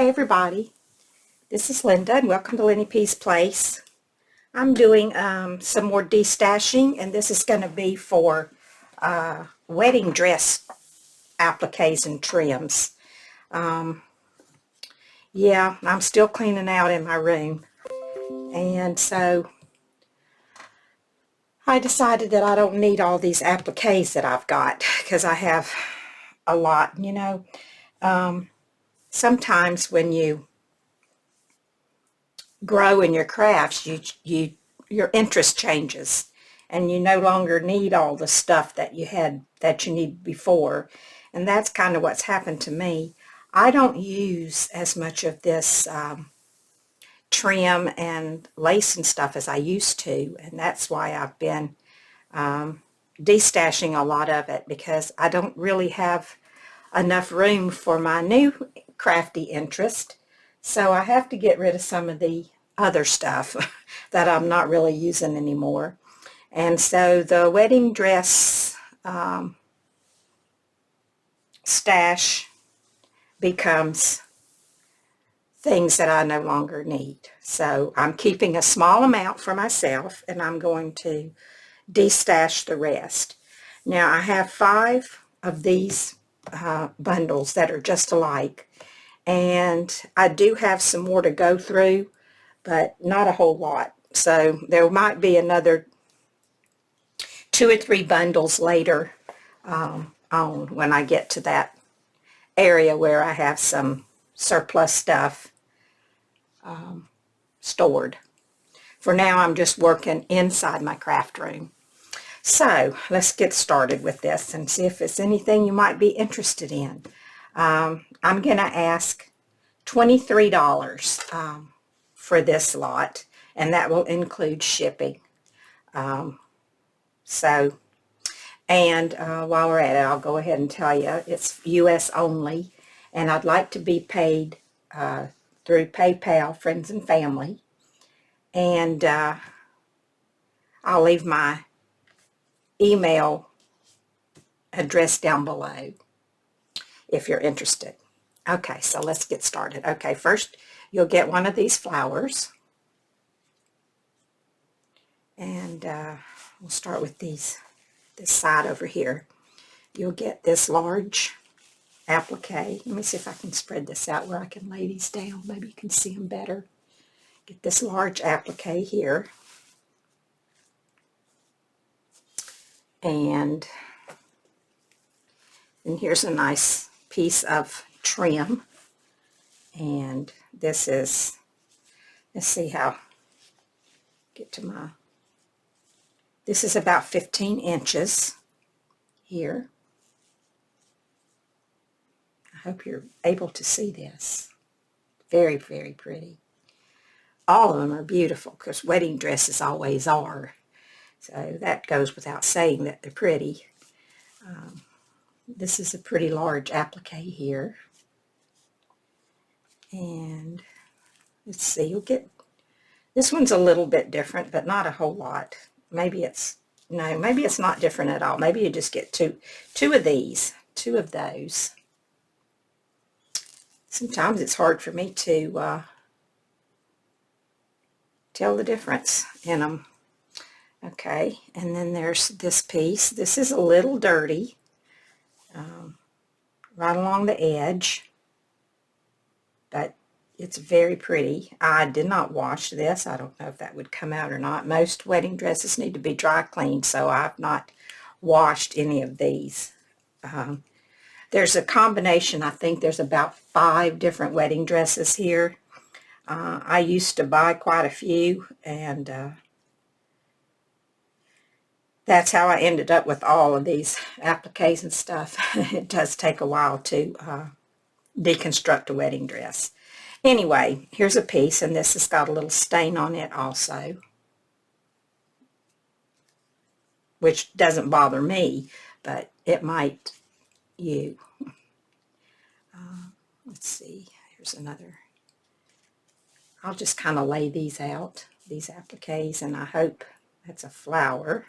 Hi everybody, this is Linda and welcome to Lenny P's Place. I'm doing some more destashing, and this is going to be for wedding dress appliques and trims. Yeah, I'm still cleaning out in my room, and so I decided that I don't need all these appliques that I've got because I have a lot. Sometimes when you grow in your crafts, your interest changes, and you no longer need all the stuff that you need before. And that's kind of what's happened to me. I don't use as much of this trim and lace and stuff as I used to, and that's why I've been destashing a lot of it, because I don't really have enough room for my new crafty interest. So I have to get rid of some of the other stuff that I'm not really using anymore. And so the wedding dress stash becomes things that I no longer need. So I'm keeping a small amount for myself, and I'm going to destash the rest. Now I have 5 of these bundles that are just alike, and I do have some more to go through, but not a whole lot. So there might be another 2 or 3 bundles later on when I get to that area where I have some surplus stuff stored. For now, I'm just working inside my craft room. So let's get started with this and see if it's anything you might be interested in. I'm going to ask $23 for this lot, and that will include shipping. While we're at it, I'll go ahead and tell you it's U.S. only, and I'd like to be paid through PayPal, friends and family, and I'll leave my email address down below if you're interested. Okay, so let's get started. Okay, first you'll get one of these flowers, and we'll start with this side over here. You'll get this large applique. Let me see if I can spread this out where I can lay these down. Maybe you can see them better. Get this large applique here, and here's a nice piece of trim. And this is, let's see how, get to my, this is about 15 inches here. I hope you're able to see this. Very, very pretty. All of them are beautiful, because wedding dresses always are. So that goes without saying that they're pretty. This is a pretty large applique here. And let's see, you'll get, this one's a little bit different, but not a whole lot. Maybe it's, no, maybe it's not different at all. Maybe you just get two of these, 2 of those. Sometimes it's hard for me to tell the difference in them. Okay, and then there's this piece. This is a little dirty, right along the edge, but it's very pretty. I did not wash this. I don't know if that would come out or not. Most wedding dresses need to be dry cleaned, so I've not washed any of these. There's a combination. I think there's about 5 different wedding dresses here. I used to buy quite a few, and that's how I ended up with all of these appliques and stuff. It does take a while to deconstruct a wedding dress. Anyway, here's a piece, and this has got a little stain on it also, which doesn't bother me, but it might you. Let's see, here's another. I'll just kind of lay these out, these appliques, and I hope that's a flower.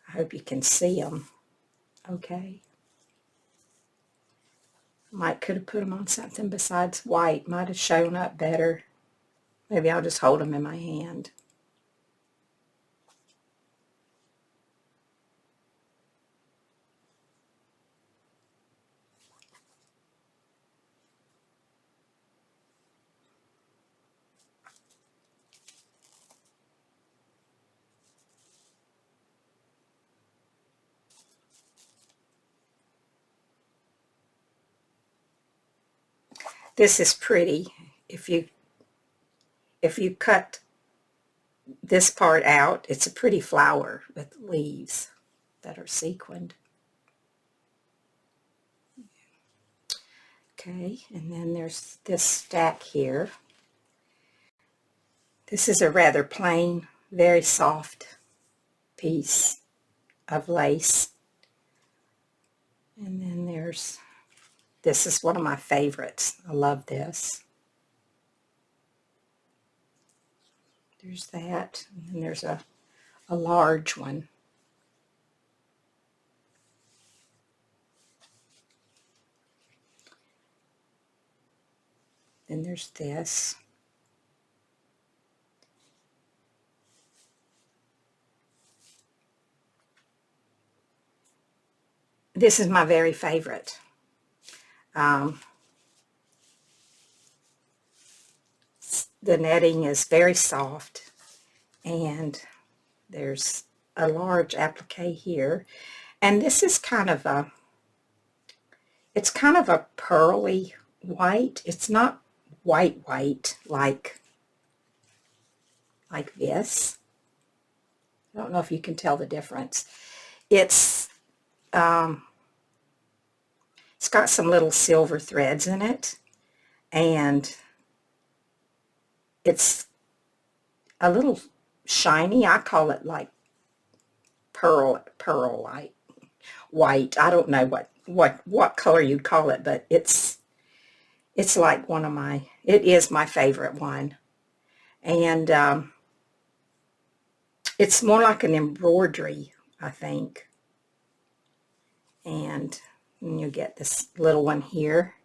I hope you can see them okay. Might could have put them on something besides white. Might have shown up better. Maybe I'll just hold them in my hand. This is pretty. If you cut this part out, it's a pretty flower with leaves that are sequined. Okay, and then there's this stack here. This is a rather plain, very soft piece of lace. And then this is one of my favorites. I love this. There's that, and then there's a large one. Then there's this. This is my very favorite. The netting is very soft, and there's a large applique here. And this is it's kind of a pearly white. It's not white like this. I don't know if you can tell the difference. It's got some little silver threads in it, and it's a little shiny. I call it like pearl like white. I don't know what color you'd call it, but it's like it is my favorite one. And it's more like an embroidery, I think. And you get this little one here,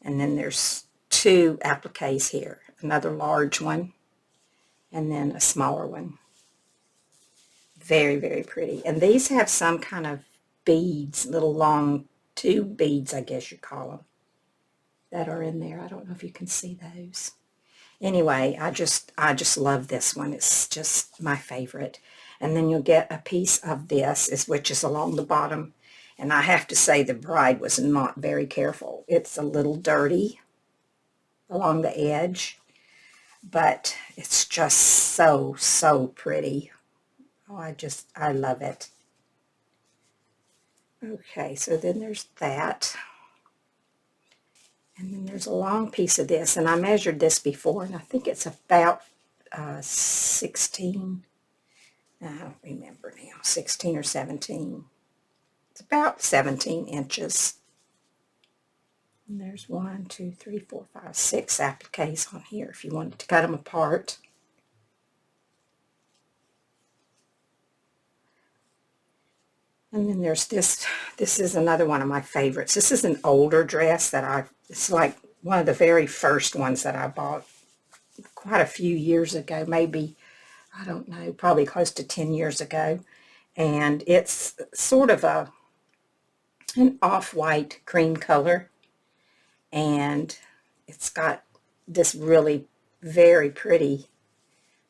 and then there's two appliques here, another large one and then a smaller one. Very, very pretty. And these have some kind of beads, little long tube beads, I guess you call them, that are in there. I don't know if you can see those. Anyway, I just love this one. It's just my favorite. And then you'll get a piece of this, which is along the bottom. And I have to say the bride was not very careful. It's a little dirty along the edge, but it's just so, so pretty. Oh, I love it. Okay, so then there's that. And then there's a long piece of this, and I measured this before, and I think it's about 16, I don't remember now, 16 or 17. It's about 17 inches. And there's 1, 2, 3, 4, 5, 6 appliques on here if you wanted to cut them apart. And then there's this. This is another one of my favorites. This is an older dress it's like one of the very first ones that I bought quite a few years ago, maybe, I don't know, probably close to 10 years ago. And it's sort of an off-white cream color. And it's got this really very pretty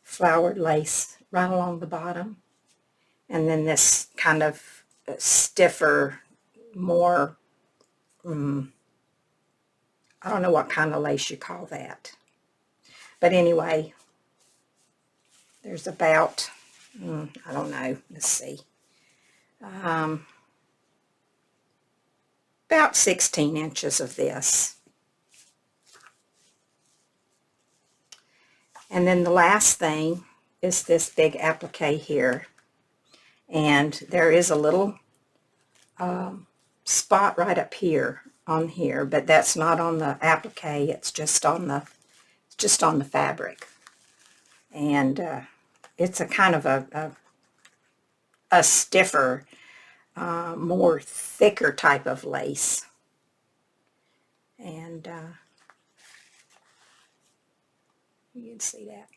flowered lace right along the bottom. And then this kind of stiffer, more, I don't know what kind of lace you call that. But anyway, there's about, I don't know, let's see, about 16 inches of this. And then the last thing is this big applique here. And there is a little spot right up here on here, but that's not on the applique. It's just on the fabric. And it's a kind of a stiffer, more thicker type of lace. and you can see that.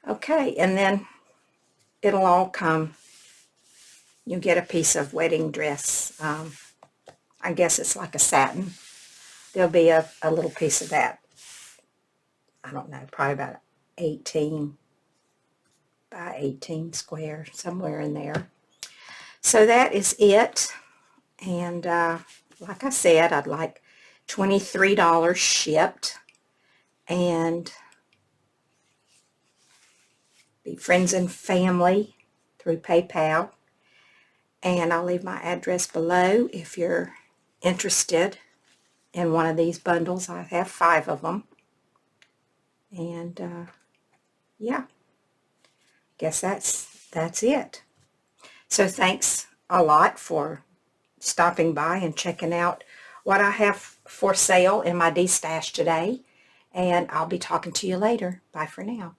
Okay, and then it'll all come. You get a piece of wedding dress. I guess it's like a satin. There'll be a little piece of that. I don't know, probably about 18 by 18 square, somewhere in there. So that is it. And like I said, I'd like $23 shipped. And be friends and family through PayPal. And I'll leave my address below if you're interested in one of these bundles. I have 5 of them. And yeah, guess that's it. So thanks a lot for stopping by and checking out what I have for sale in my D-stash today. And I'll be talking to you later. Bye for now.